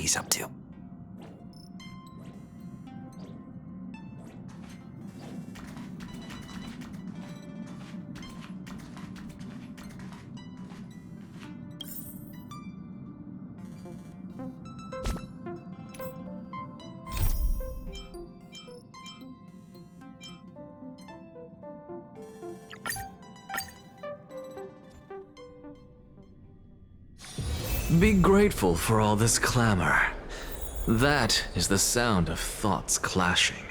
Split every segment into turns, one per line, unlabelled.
he's up to.
Be grateful for all this clamor. That is the sound of thoughts clashing.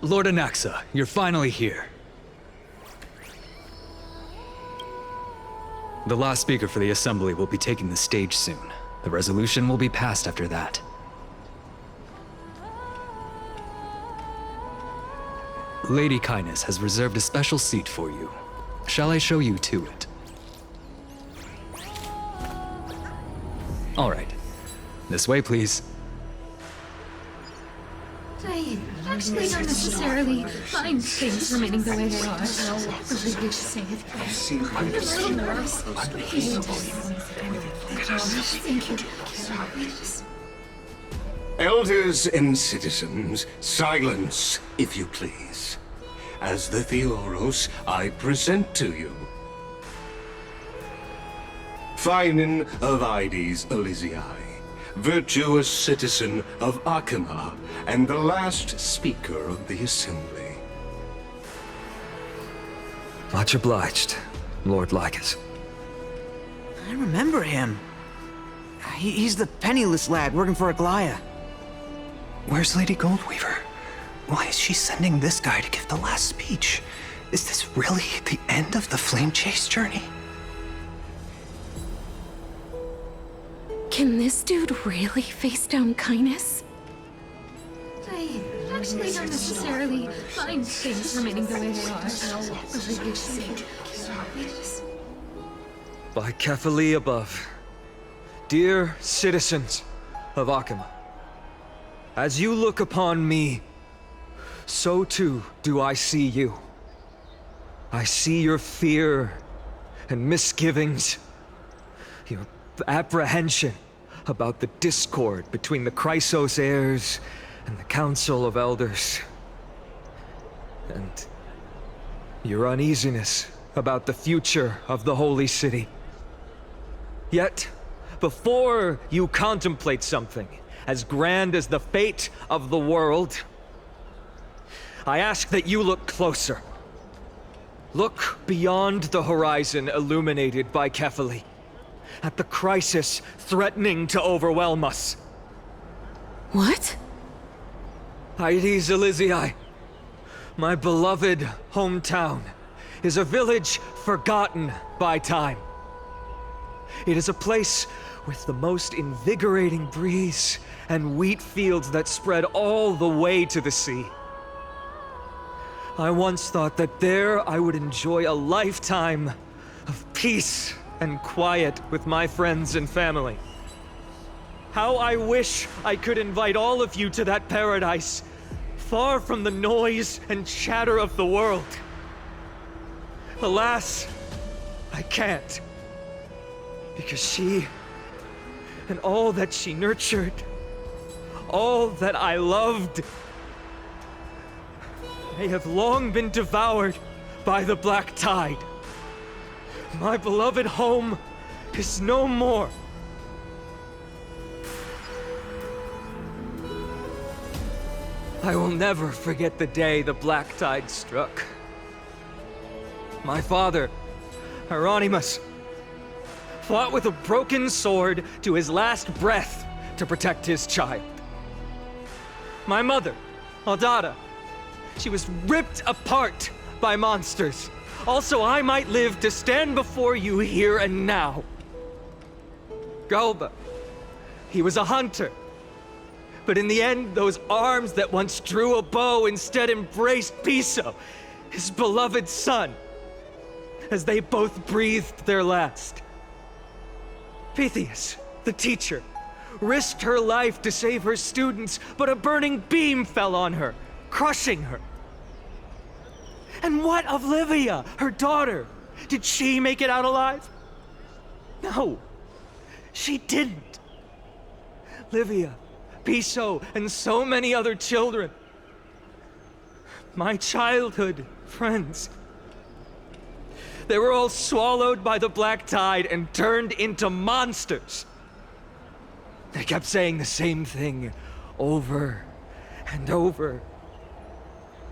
Lord Anaxa, you're finally here. The last speaker for the Assembly will be taking the stage soon. The resolution will be passed after that. Lady Kindness has reserved a special seat for you. Shall I show you to it? All right. This way, please.
I actually don't necessarily mind things remaining the way they are. Really wish saying it. I'm a little nervous. Thank you.
Elders and citizens, silence, if you please. As the Theoros, I present to you Finan of Ides Elysiae, virtuous citizen of Akima, and the last speaker of the Assembly.
Much obliged, Lord Lycus.
I remember him. He's the penniless lad working for Aglaya.
Where's Lady Goldweaver? Why is she sending this guy to give the last speech? Is this really the end of the Flame Chase journey?
Can this dude really face down kindness? I actually don't necessarily mind things remaining the way they are. Really wish saying it.
By Kefali above, dear citizens of Akima, as you look upon me, so too do I see you. I see your fear and misgivings, your apprehension about the discord between the Chrysos heirs and the Council of Elders, and your uneasiness about the future of the Holy City. Yet, before you contemplate something as grand as the fate of the world, I ask that you look closer. Look beyond the horizon illuminated by Kefali, at the crisis threatening to overwhelm us.
What?
Ides Elysiae, my beloved hometown, is a village forgotten by time. It is a place with the most invigorating breeze and wheat fields that spread all the way to the sea. I once thought that there I would enjoy a lifetime of peace and quiet with my friends and family. How I wish I could invite all of you to that paradise, far from the noise and chatter of the world. Alas, I can't. Because she, and all that she nurtured, all that I loved, they have long been devoured by the black tide. My beloved home is no more. I will never forget the day the black tide struck. My father, Hieronymus, fought with a broken sword to his last breath to protect his child. My mother, Aldada, she was ripped apart by monsters. Also, I might live to stand before you here and now. Galba, he was a hunter. But in the end, those arms that once drew a bow instead embraced Piso, his beloved son, as they both breathed their last. Pythias, the teacher, risked her life to save her students, but a burning beam fell on her, crushing her. And what of Livia, her daughter? Did she make it out alive? No, she didn't. Livia, Piso, and so many other children. My childhood friends. They were all swallowed by the black tide and turned into monsters. They kept saying the same thing over and over.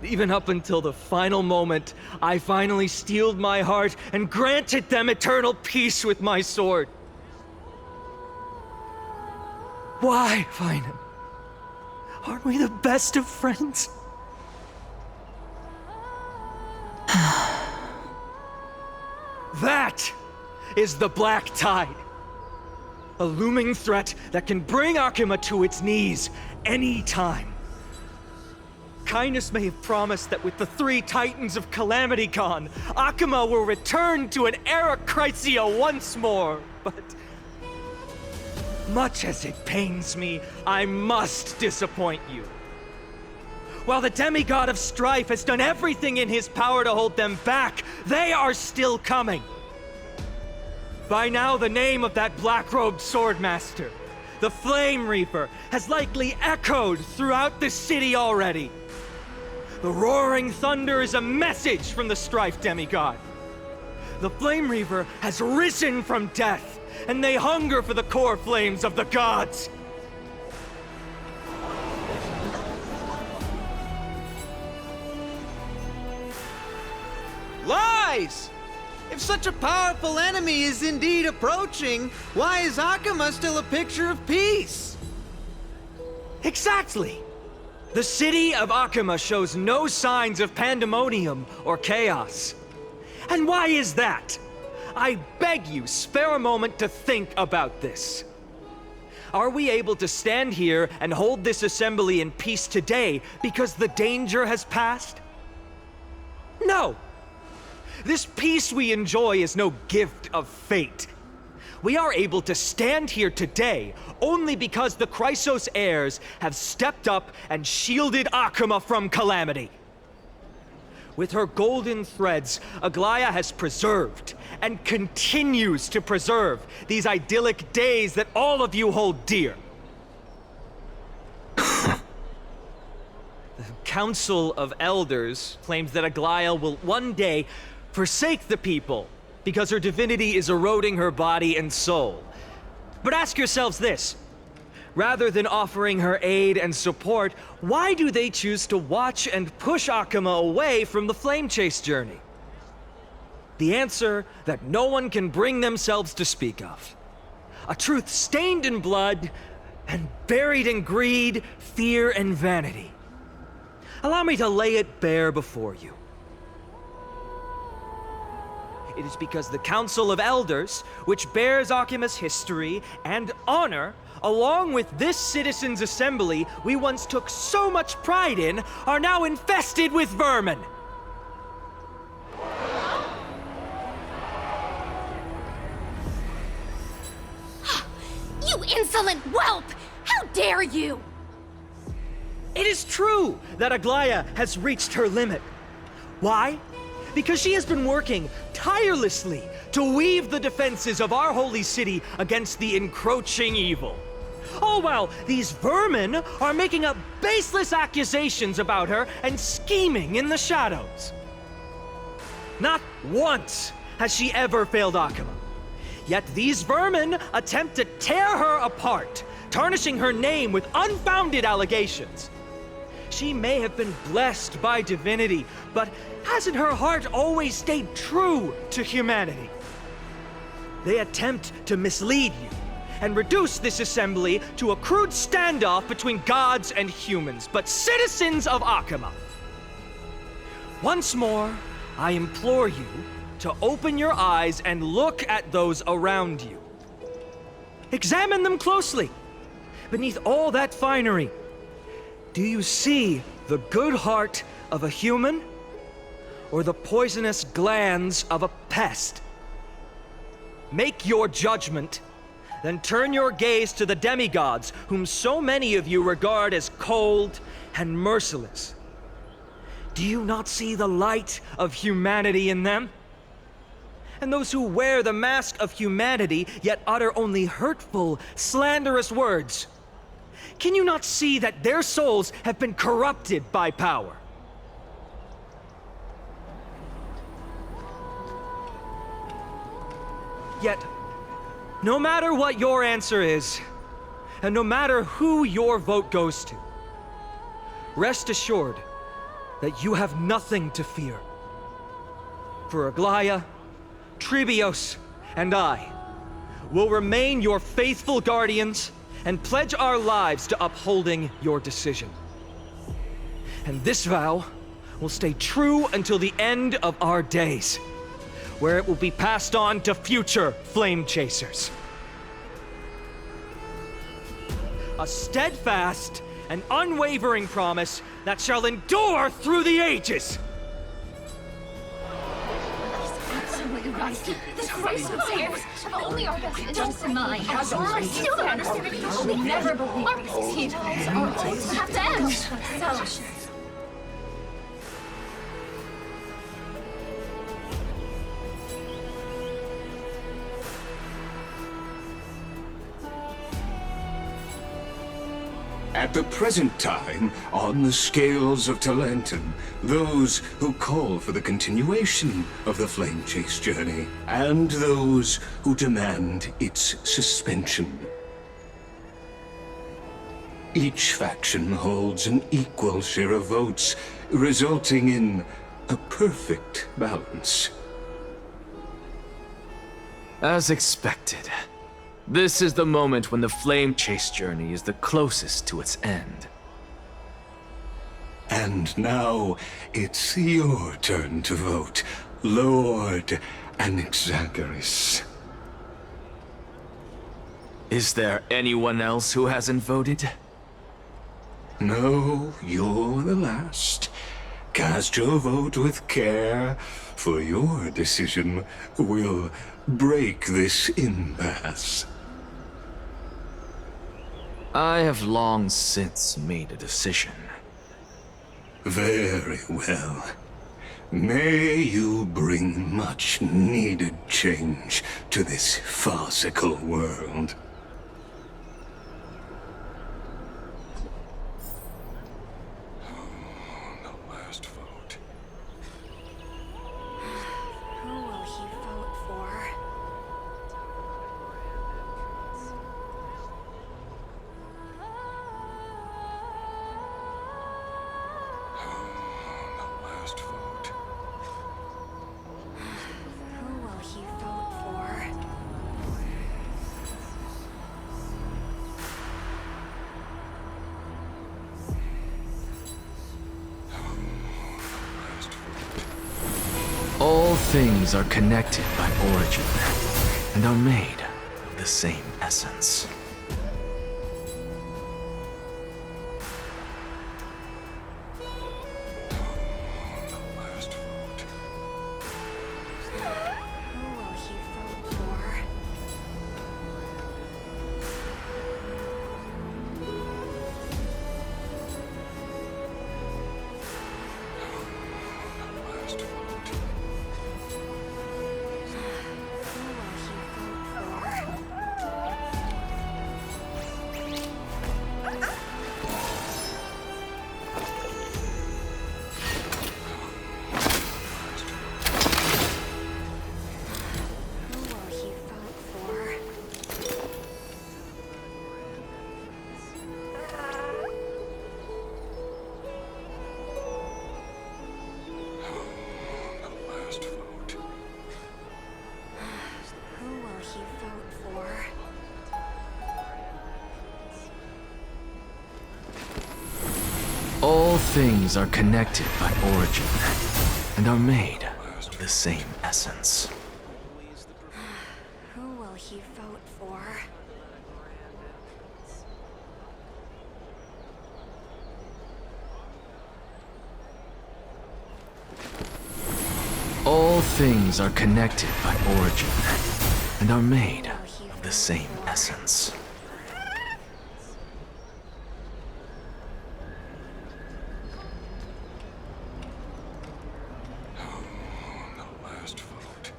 Even up until the final moment, I finally steeled my heart and granted them eternal peace with my sword. Why, Finan? Aren't we the best of friends? That is the Black Tide. A looming threat that can bring Akuma to its knees anytime. Kindness may have promised that with the 3 Titans of Calamity gone, Akuma will return to an era Chrysia once more, but... much as it pains me, I must disappoint you. While the demigod of strife has done everything in his power to hold them back, they are still coming. By now, the name of that black-robed swordmaster, the Flame Reaper, has likely echoed throughout the city already. The roaring thunder is a message from the strife demigod. The Flame Reaper has risen from death, and they hunger for the core flames of the gods.
Lies! If such a powerful enemy is indeed approaching, why is Akuma still a picture of peace?
Exactly! The city of Akuma shows no signs of pandemonium or chaos. And why is that? I beg you, spare a moment to think about this. Are we able to stand here and hold this assembly in peace today because the danger has passed? No! This peace we enjoy is no gift of fate. We are able to stand here today only because the Chrysos heirs have stepped up and shielded Akuma from calamity. With her golden threads, Aglaya has preserved and continues to preserve these idyllic days that all of you hold dear. The Council of Elders claims that Aglaya will one day forsake the people because her divinity is eroding her body and soul. But ask yourselves this. Rather than offering her aid and support, why do they choose to watch and push Akuma away from the Flame Chase journey? The answer that no one can bring themselves to speak of. A truth stained in blood and buried in greed, fear, and vanity. Allow me to lay it bare before you. It is because the Council of Elders, which bears Akuma's history and honor, along with this citizens' assembly we once took so much pride in, are now infested with vermin.
You insolent whelp! How dare you!
It is true that Aglaya has reached her limit. Why? Because she has been working tirelessly to weave the defenses of our holy city against the encroaching evil. All while these vermin are making up baseless accusations about her and scheming in the shadows. Not once has she ever failed Akuma. Yet these vermin attempt to tear her apart, tarnishing her name with unfounded allegations. She may have been blessed by divinity, but hasn't her heart always stayed true to humanity? They attempt to mislead you and reduce this assembly to a crude standoff between gods and humans, but citizens of Akuma. Once more, I implore you to open your eyes and look at those around you. Examine them closely. Beneath all that finery, do you see the good heart of a human or the poisonous glands of a pest? Make your judgment, then turn your gaze to the demigods whom so many of you regard as cold and merciless. Do you not see the light of humanity in them? and those who wear the mask of humanity yet utter only hurtful, slanderous words. Can you not see that their souls have been corrupted by power? Yet, no matter what your answer is, and no matter who your vote goes to, rest assured that you have nothing to fear. For Aglaya, Tribios, and I will remain your faithful guardians and pledge our lives to upholding your decision. And this vow will stay true until the end of our days, where it will be passed on to future flame chasers. A steadfast and unwavering promise that shall endure through the ages.
Absolutely right. The Christ upstairs have only our best interests in mind. I still don't understand it. I will never believe our proceedings are all have to end. So,
At the present time, on the scales of Talentum, those who call for the continuation of the Flame Chase journey, and those who demand its suspension. Each faction holds an equal share of votes, resulting in a perfect balance.
As expected, this is the moment when the Flame Chase journey is the closest to its end.
And now, it's your turn to vote, Lord Anaxagoras.
Is there anyone else who hasn't voted?
No, you're the last. Cast your vote with care, for your decision will break this impasse.
I have long since made a decision.
Very well. May you bring much needed change to this farcical world. The last vote.
Who will he vote for?
The last vote.
Who will he vote for?
All things are connected by origin, and are made of the same essence.
The last vote.
Who will he vote for?
Last vote.
Who will he vote for? Who will he vote for?
The last vote.
Who will he vote for?
All things are connected by origin, and are made of the same essence.
Who will he vote for?
All things are connected by origin, and are made of the same essence.
The last vote.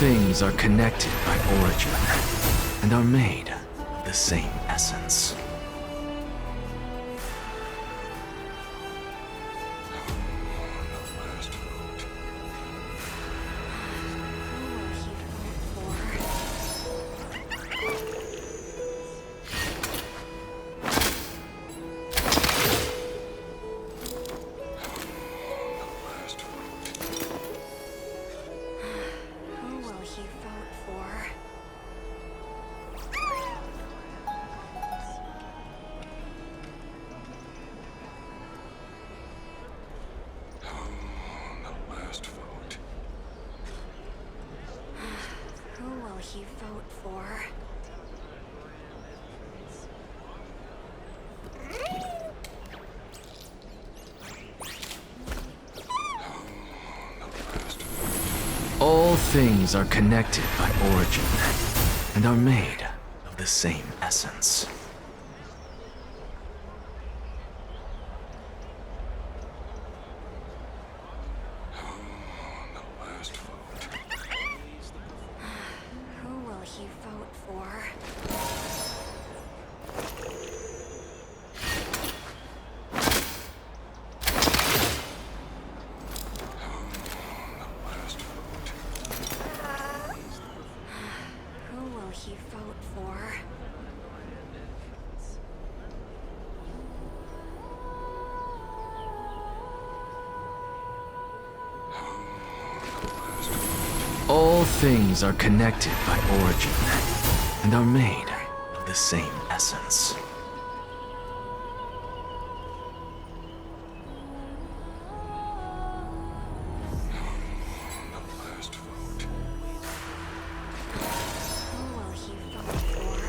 things are connected by origin and are made of the same essence.
Who will he vote for?
The last vote.
Who will he vote for?
All things are connected by origin and are made of the same essence.
The last vote.
Who will he vote for?
Last vote.
Who will he vote for?
All things are connected by origin and are made of the same essence.
Last vote.
Who will he vote for?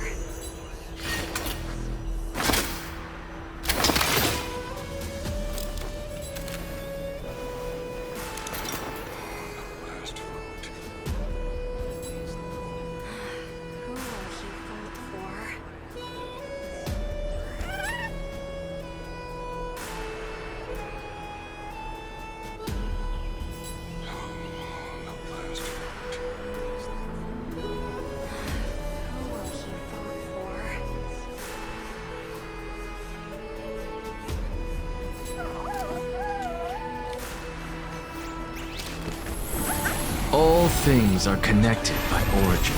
Last vote.
Who will he vote for?
Last vote.
Who will he vote for?
All things are connected by origin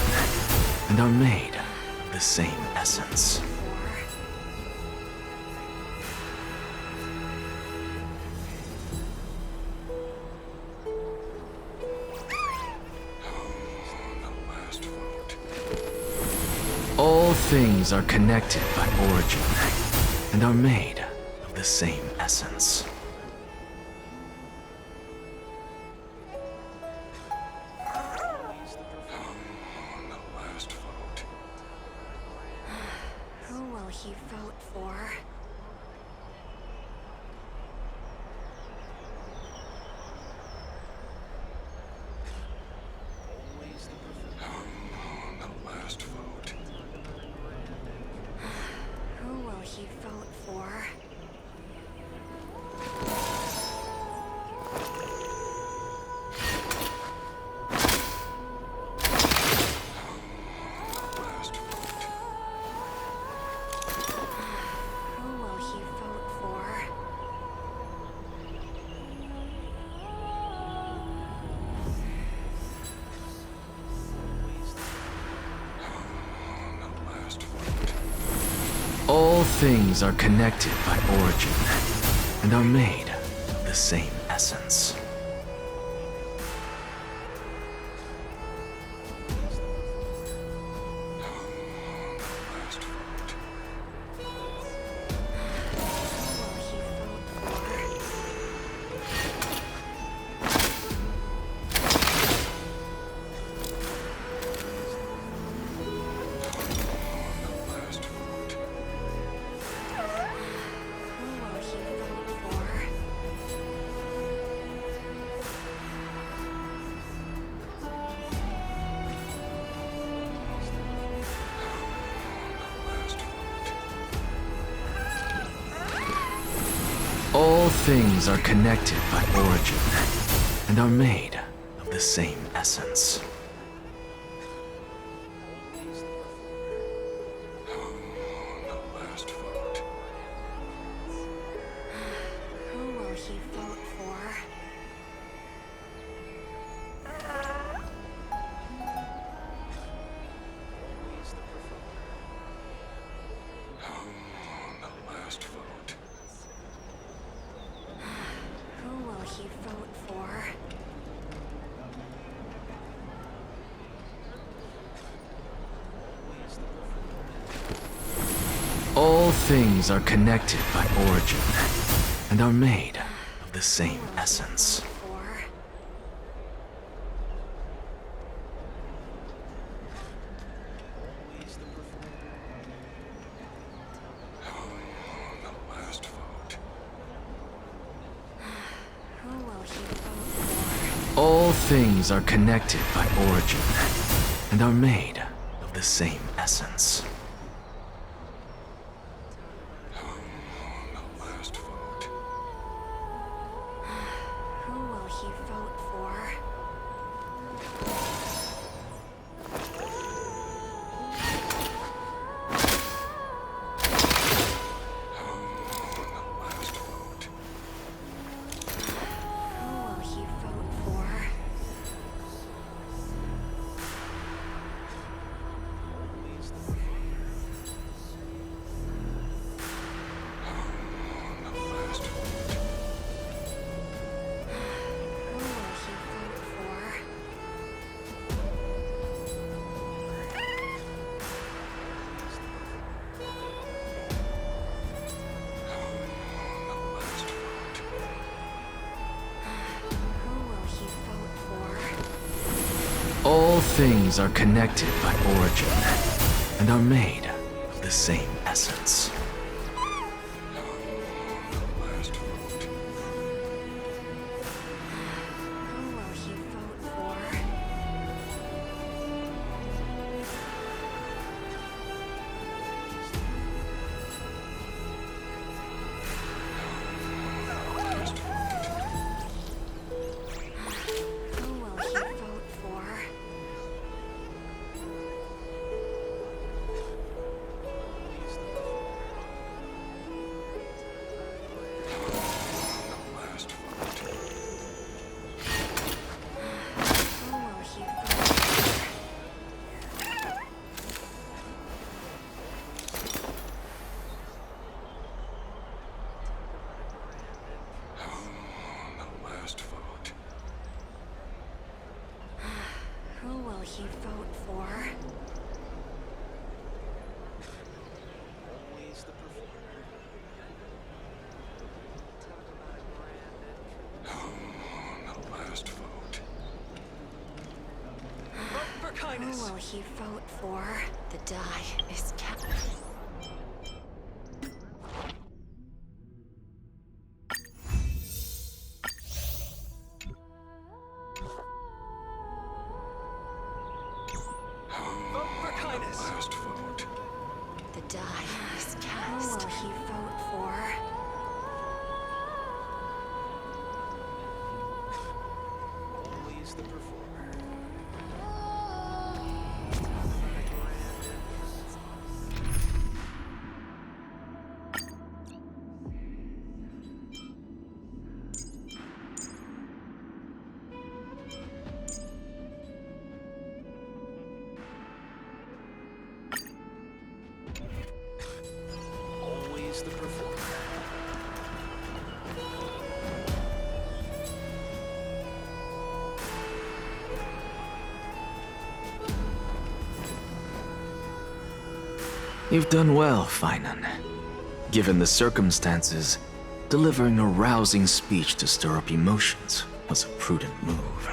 and are made of the same essence.
Last vote.
All things are connected by origin and are made of the same essence.
Last vote.
Who will he vote for?
Last vote.
Who will he vote for?
Last vote.
Who will he vote for?
Last vote.
All things are connected by origin and are made of the same essence.
Last vote.
Who will he vote for?
Last vote.
Who will he vote for?
Last vote.
All things are connected by origin and are made of the same essence. things are connected by origin and are made of the same essence.
For
Last vote.
who will he vote
All things are connected by origin and are made of the same essence.
Last vote.
for? Who will he vote for?
Last vote.
Who will he vote for?
Last vote.
Who will he vote for?
Last vote.
Who will he vote for?
All things are connected by origin and are made of the same essence.
Last vote.
Who will he vote for? Who will he vote for?
Last vote.
Who will he vote for?
Last vote.
Who will he vote for?
Last vote.
Who will he vote for? The die is cast.
Last vote.
The die is cast. Who will he vote for?
You've done well, Finan. Given the circumstances, delivering a rousing speech to stir up emotions was a prudent move.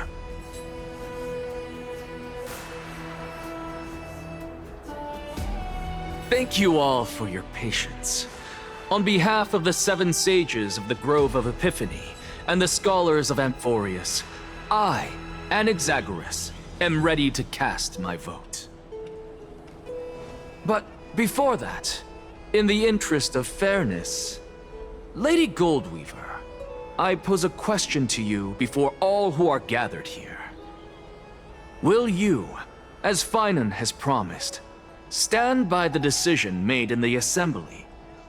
Thank you all for your patience. On behalf of the 7 sages of the Grove of Epiphany and the scholars of Amphorius, I, Anaxagoras, am ready to cast my vote. But before that, in the interest of fairness, Lady Goldweaver, I pose a question to you before all who are gathered here. Will you, as Finan has promised, stand by the decision made in the Assembly,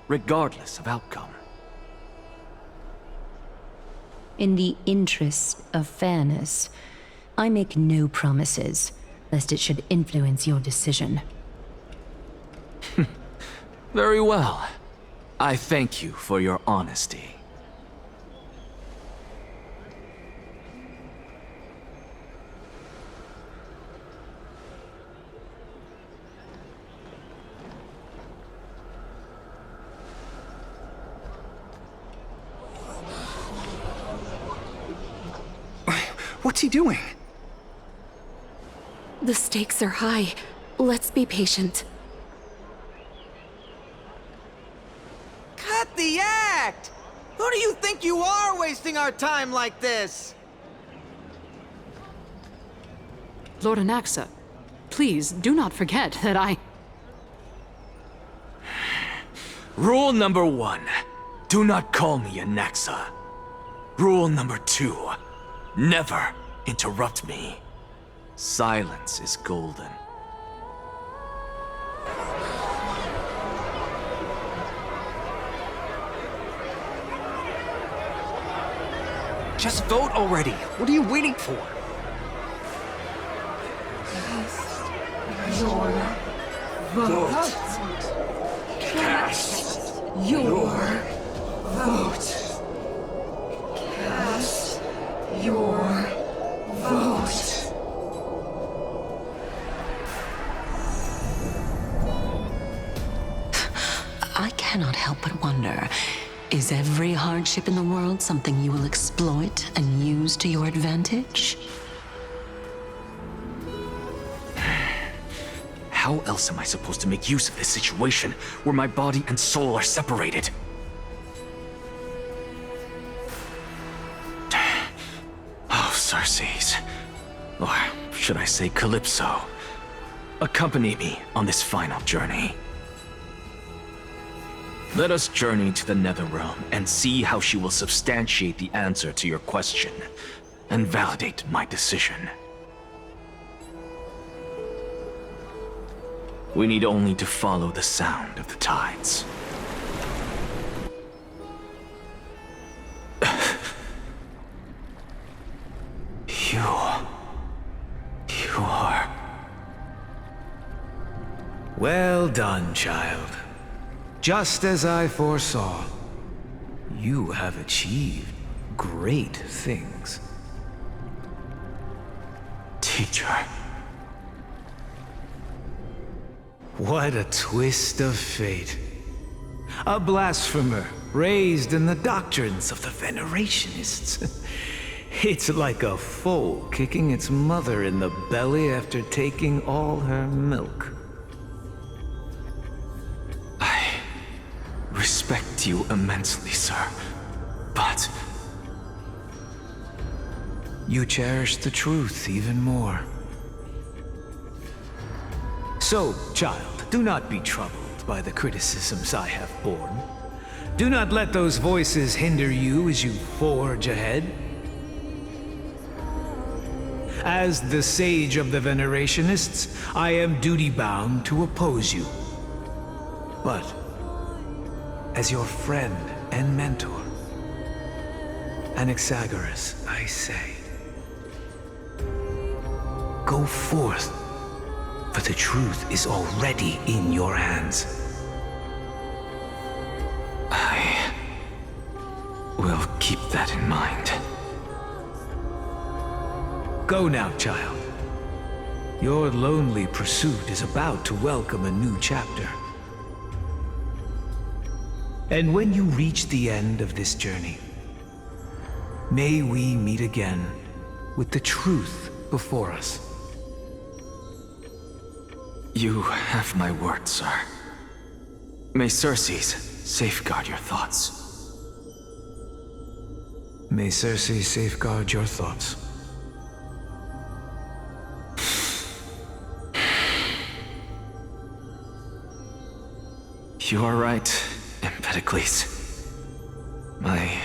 regardless of outcome?
In the interest of fairness, I make no promises, lest it should influence your decision.
Very well. I thank you for your honesty.
What's he doing?
The stakes are high. Let's be patient.
Cut the act! Who do you think you are wasting our time like this?
Lord Anaxa, please do not forget that I...
Rule number 1. Do not call me Anaxa. Rule number 2. Never interrupt me. Silence is golden.
Just vote already. What are you waiting for?
I cannot help but wonder, is every hardship in the world something you will exploit and use to your advantage?
How else am I supposed to make use of this situation where my body and soul are separated? Oh, Circes. Or should I say Calypso? Accompany me on this final journey. Let us journey to the Netherrealm and see how she will substantiate the answer to your question and validate my decision. We need only to follow the sound of the tides. You are...
Well done, child. Just as I foresaw, you have achieved great things.
Teacher.
What a twist of fate. A blasphemer raised in the doctrines of the Venerationists. It's like a foal kicking its mother in the belly after taking all her milk.
I respect you immensely, sir, but...
You cherish the truth even more. So, child, do not be troubled by the criticisms I have borne. Do not let those voices hinder you as you forge ahead. As the sage of the Venerationists, I am duty-bound to oppose you. But, as your friend and mentor, Anaxagoras, I say, go forth, for the truth is already in your hands.
I will keep that in mind.
Go now, child. Your lonely pursuit is about to welcome a new chapter. And when you reach the end of this journey, may we meet again with the truth before us.
You have my word, sir. May Circes safeguard your thoughts.
May Circe safeguard your thoughts.
You are right, Empedocles. My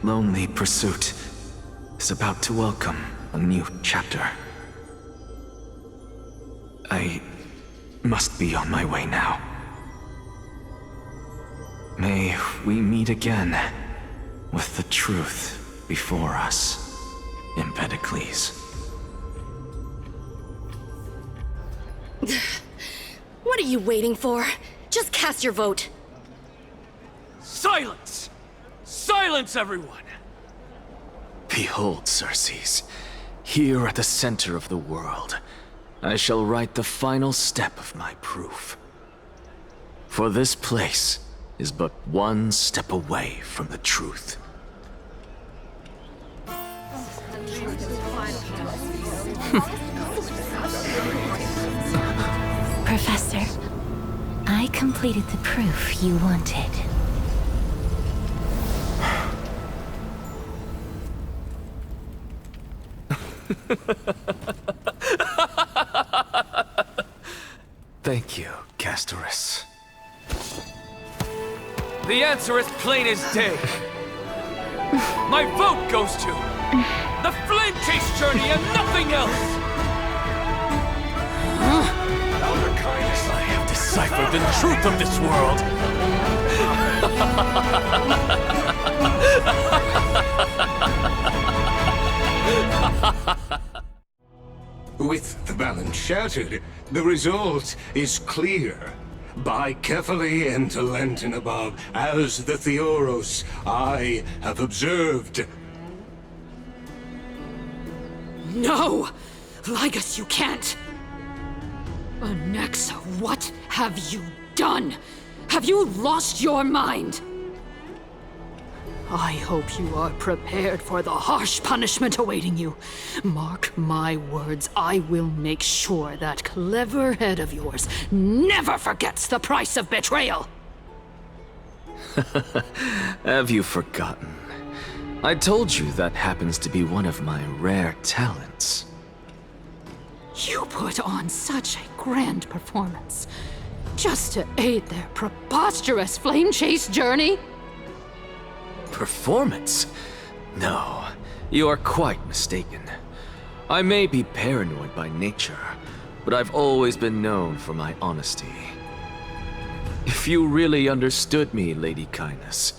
lonely pursuit is about to welcome a new chapter. I must be on my way now. May we meet again with the truth before us, Empedocles.
What are you waiting for? Just cast your vote.
Silence! Silence, everyone! Behold, Circes, here at the center of the world, I shall write the final step of my proof. For this place is but one step away from the truth.
Professor, I completed the proof you wanted.
Thank you, Castorus. The answer is plain as day. My vote goes to the Flame Chase Journey and nothing else! I have deciphered the truth of this world!
With the balance shattered, the result is clear. By Kefali and Talenton above, as the Theoros, I have observed.
No! Ligus, you can't! Anaxa, what have you done? Have you lost your mind? I hope you are prepared for the harsh punishment awaiting you. Mark my words, I will make sure that clever head of yours never forgets the price of betrayal!
Have you forgotten? I told you that happens to be one of my rare talents.
You put on such a grand performance, just to aid their preposterous flame chase journey?
Performance? No, you are quite mistaken. I may be paranoid by nature, but I've always been known for my honesty. If you really understood me, Lady Kindness,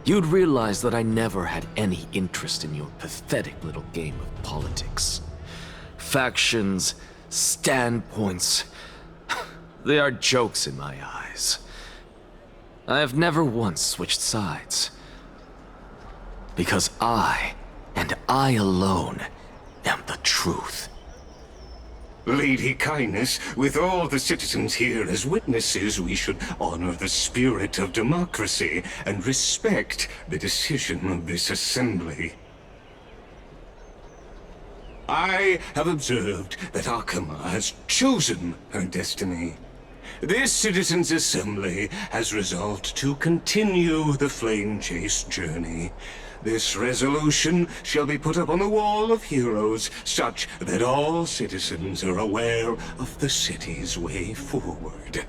you'd realize that I never had any interest in your pathetic little game of politics. Factions, standpoints, they are jokes in my eyes. I have never once switched sides. Because I, and I alone, am the truth.
Lady Kindness, with all the citizens here as witnesses, we should honor the spirit of democracy and respect the decision of this assembly. I have observed that Akama has chosen her destiny. This citizens' assembly has resolved to continue the flame chase journey. This resolution shall be put up on the wall of heroes, such that all citizens are aware of the city's way forward.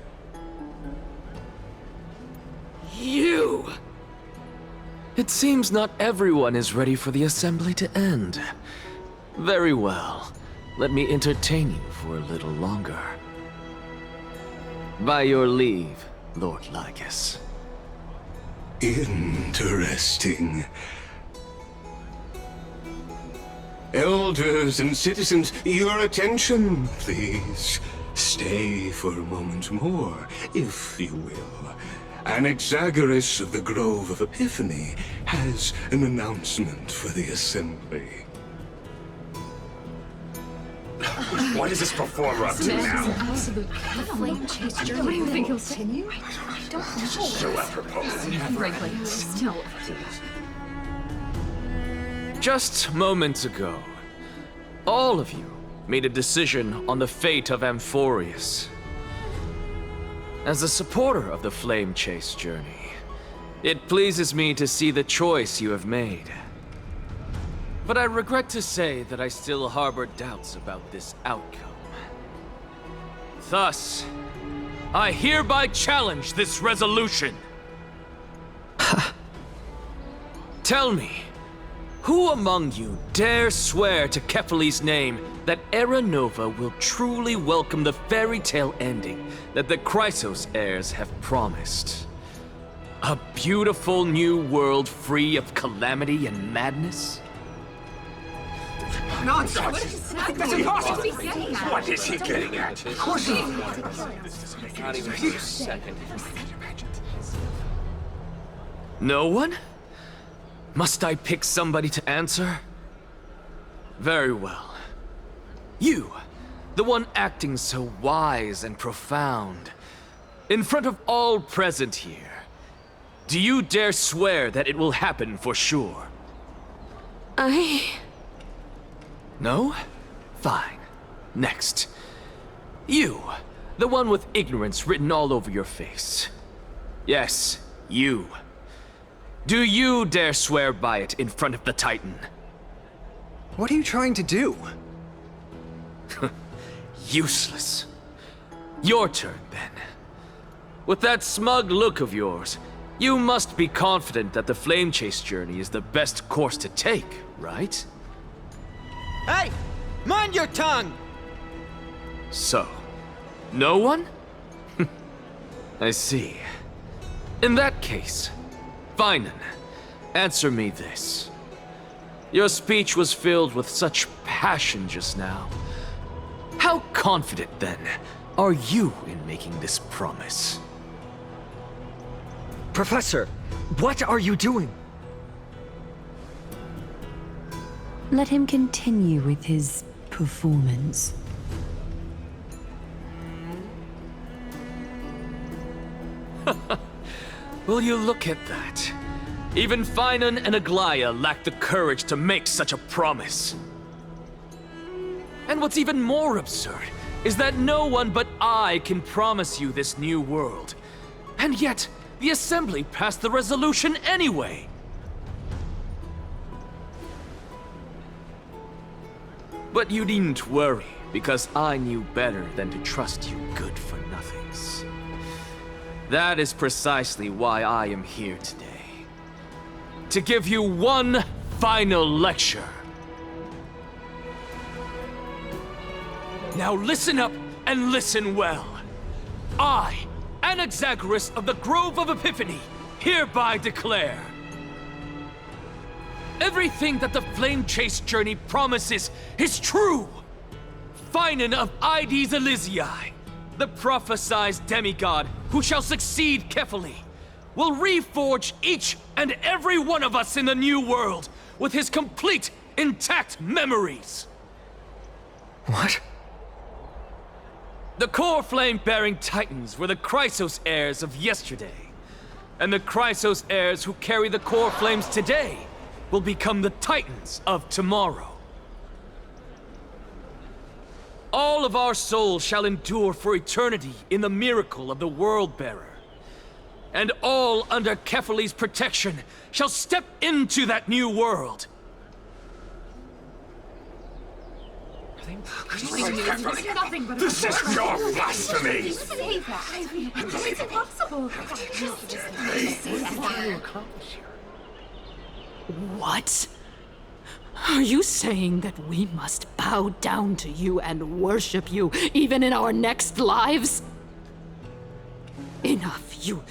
You!
It seems not everyone is ready for the assembly to end. Very well. Let me entertain you for a little longer. By your leave, Lord Ligus.
Interesting. Elders and citizens, your attention, please. Stay for a moment more, if you will. Anaxagoras of the Grove of Epiphany has an announcement for the assembly.
What is this performer up to now?
Absolute flame chase journey. I think he'll continue. I don't know.
So apropos.
Frankly, still.
Just moments ago, all of you made a decision on the fate of Amphorius. As a supporter of the Flame Chase journey, it pleases me to see the choice you have made. But I regret to say that I still harbor doubts about this outcome. Thus, I hereby challenge this resolution. Tell me, who among you dare swear to Kefali's name that Era Nova will truly welcome the fairy tale ending that the Chrysos heirs have promised? A beautiful new world free of calamity and madness?
Nonsense! That's impossible! What is he getting at?
Not even for a second. No one? Must I pick somebody to answer? Very well. You, the one acting so wise and profound, in front of all present here, do you dare swear that it will happen for sure?
I...
No? Fine. Next. You, the one with ignorance written all over your face. Yes, you. Do you dare swear by it in front of the Titan?
What are you trying to do?
Useless. Your turn, then. With that smug look of yours, you must be confident that the Flame Chase journey is the best course to take, right?
Hey! Mind your tongue!
So, no one? I see. In that case, Finan, answer me this. Your speech was filled with such passion just now. How confident, then, are you in making this promise?
Professor, what are you doing?
Let him continue with his performance.
Will you look at that? Even Finan and Aglaya lack the courage to make such a promise. And what's even more absurd is that no one but I can promise you this new world. And yet, the Assembly passed the resolution anyway. But you needn't worry, because I knew better than to trust you good-for-nothings. That is precisely why I am here today. To give you one final lecture. Now listen up and listen well. I, Anaxagoras of the Grove of Epiphany, hereby declare everything that the Flame Chase journey promises is true. Finan of Ides Elysiae, the prophesied demigod who shall succeed Kefali, will reforge each and every one of us in the new world with his complete, intact memories.
What?
The core flame-bearing titans were the Chrysos heirs of yesterday, and the Chrysos heirs who carry the core flames today will become the titans of tomorrow. All of our souls shall endure for eternity in the miracle of the World-Bearer. And all under Kefali's protection shall step into that new world.
This is pure blasphemy!
It's impossible.
What? Are you saying that we must bow down to you and worship you, even in our next lives? Enough, you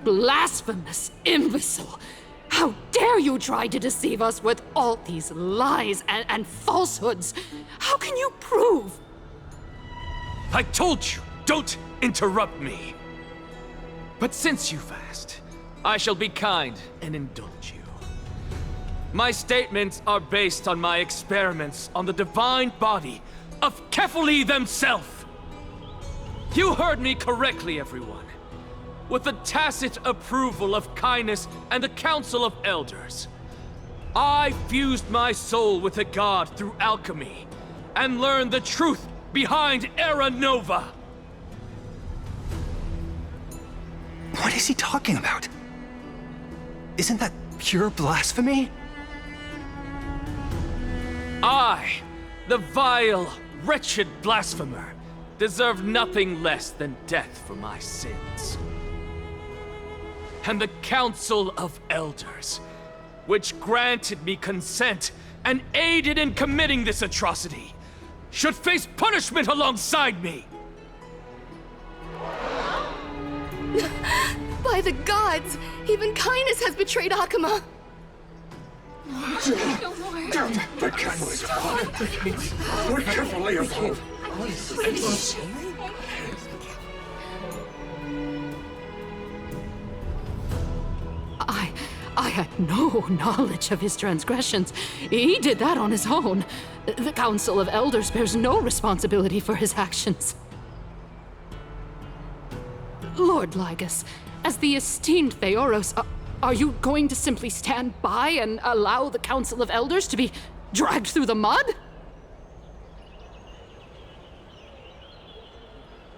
blasphemous imbecile! How dare you try to deceive us with all these lies and falsehoods? How can you prove?
I told you, don't interrupt me. But since you've asked, I shall be kind and indulge you. My statements are based on my experiments on the divine body of Kefali themselves. You heard me correctly, everyone. With the tacit approval of Kindness and the Council of Elders, I fused my soul with a god through alchemy and learned the truth behind Era Nova.
What is he talking about? Isn't that pure blasphemy?
I, the vile, wretched blasphemer, deserve nothing less than death for my sins. And the Council of Elders, which granted me consent and aided in committing this atrocity, should face punishment alongside me!
By the gods! Even Kindness has betrayed Akuma!
The Kefali's above! We're Kefali above!
I had no knowledge of his transgressions. He did that on his own. The Council of Elders bears no responsibility for his actions. Lord Lygus, as the esteemed Theoros, are you going to simply stand by and allow the Council of Elders to be dragged through the mud?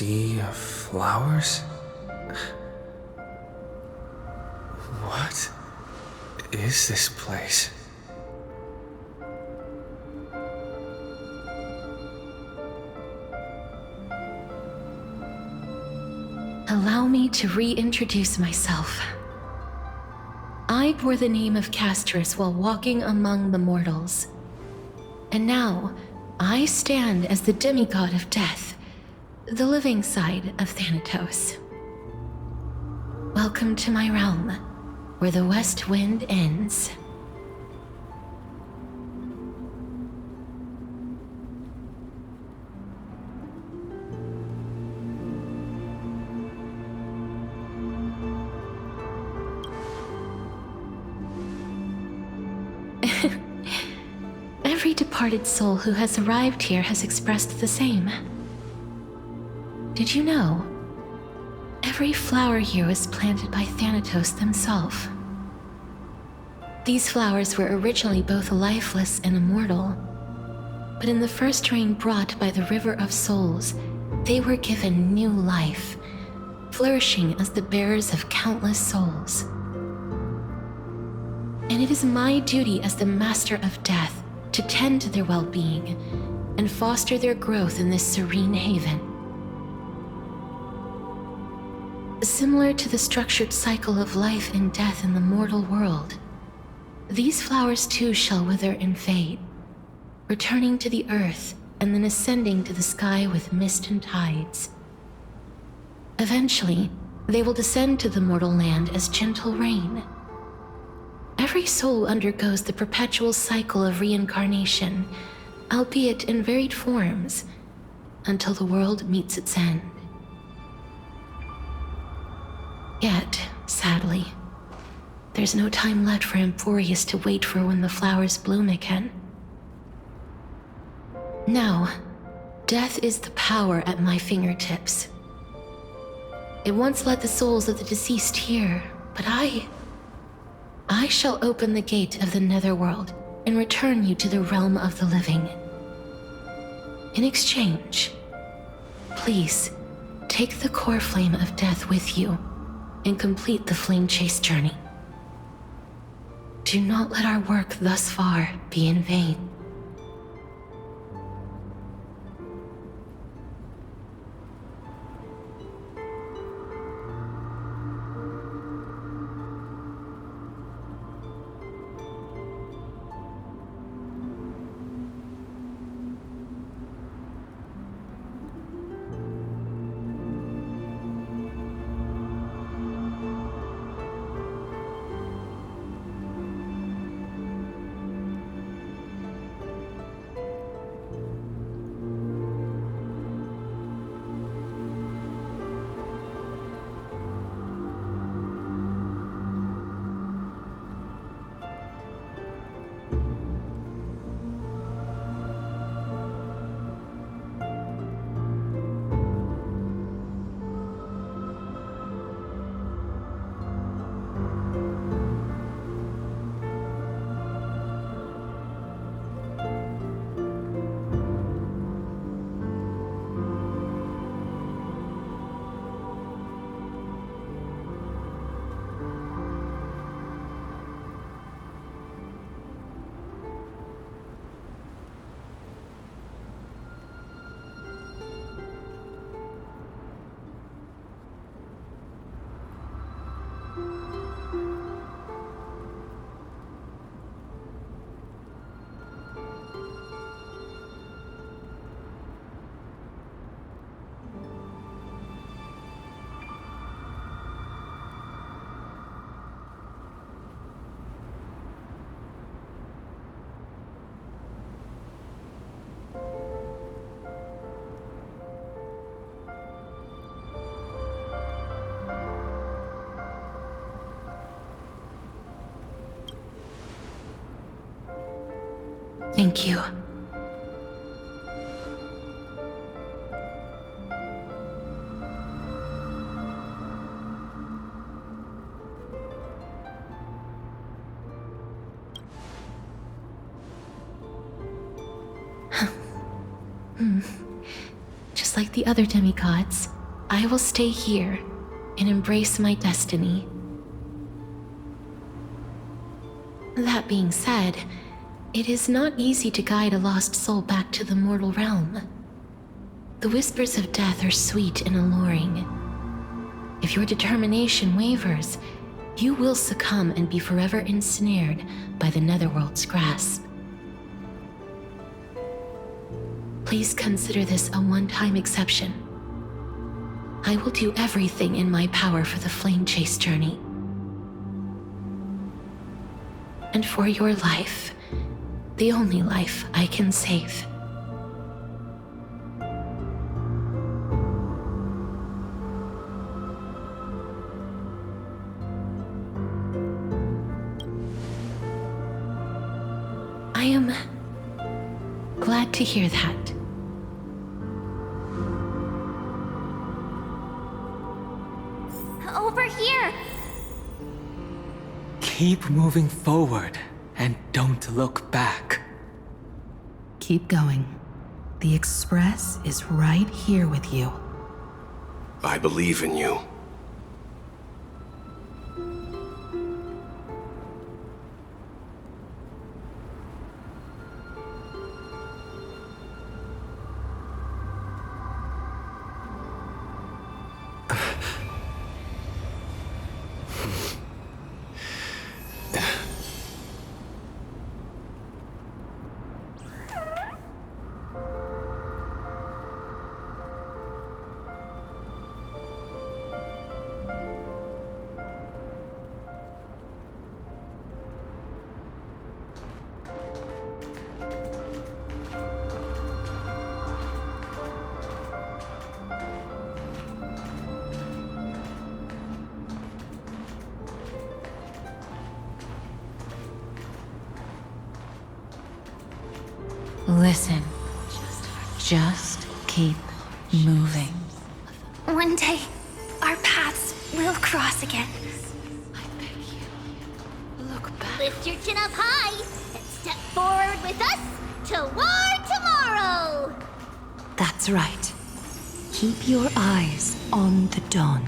sea of flowers? What is this place?
Allow me to reintroduce myself. I bore the name of Castris while walking among the mortals. And now, I stand as the demigod of death, the living side of Thanatos. Welcome to my realm, where the west wind ends. Every departed soul who has arrived here has expressed the same. Did you know? Every flower here was planted by Thanatos himself. These flowers were originally both lifeless and immortal, but in the first rain brought by the River of Souls, they were given new life, flourishing as the bearers of countless souls. And it is my duty as the Master of Death to tend to their well-being and foster their growth in this serene haven. Similar to the structured cycle of life and death in the mortal world, these flowers too shall wither and fade, returning to the earth and then ascending to the sky with mist and tides. Eventually, they will descend to the mortal land as gentle rain. Every soul undergoes the perpetual cycle of reincarnation, albeit in varied forms, until the world meets its end. Yet, sadly, there's no time left for Emporius to wait for when the flowers bloom again. Now, death is the power at my fingertips. It once led the souls of the deceased here, but I shall open the gate of the netherworld and return you to the realm of the living. In exchange, please take the core flame of death with you and complete the flame chase journey. Do not let our work thus far be in vain. Thank you. like the other demigods, I will stay here and embrace my destiny. That being said, it is not easy to guide a lost soul back to the mortal realm. The whispers of death are sweet and alluring. If your determination wavers, you will succumb and be forever ensnared by the Netherworld's grasp. Please consider this a one-time exception. I will do everything in my power for the Flame Chase journey. And for your life, the only life I can save. I am glad to hear that.
Over here!
Keep moving forward and don't look back.
Keep going. The Express is right here with you.
I believe in you.
Listen. Just keep moving.
One day, our paths will cross again.
I beg you, look back.
Lift your chin up high and step forward with us toward tomorrow!
That's right. Keep your eyes on the dawn.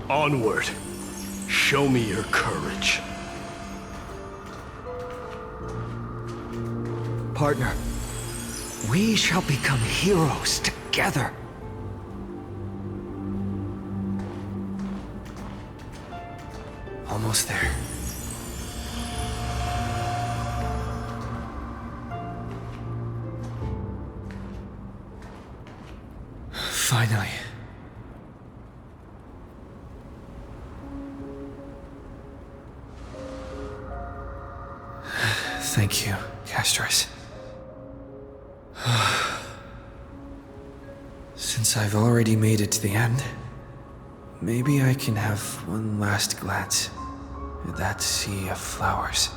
Onward. Show me your courage.
Partner, we shall become heroes together.
Almost there. Finally. Thank you, Castris. Since I've already made it to the end, maybe I can have one last glance at that sea of flowers.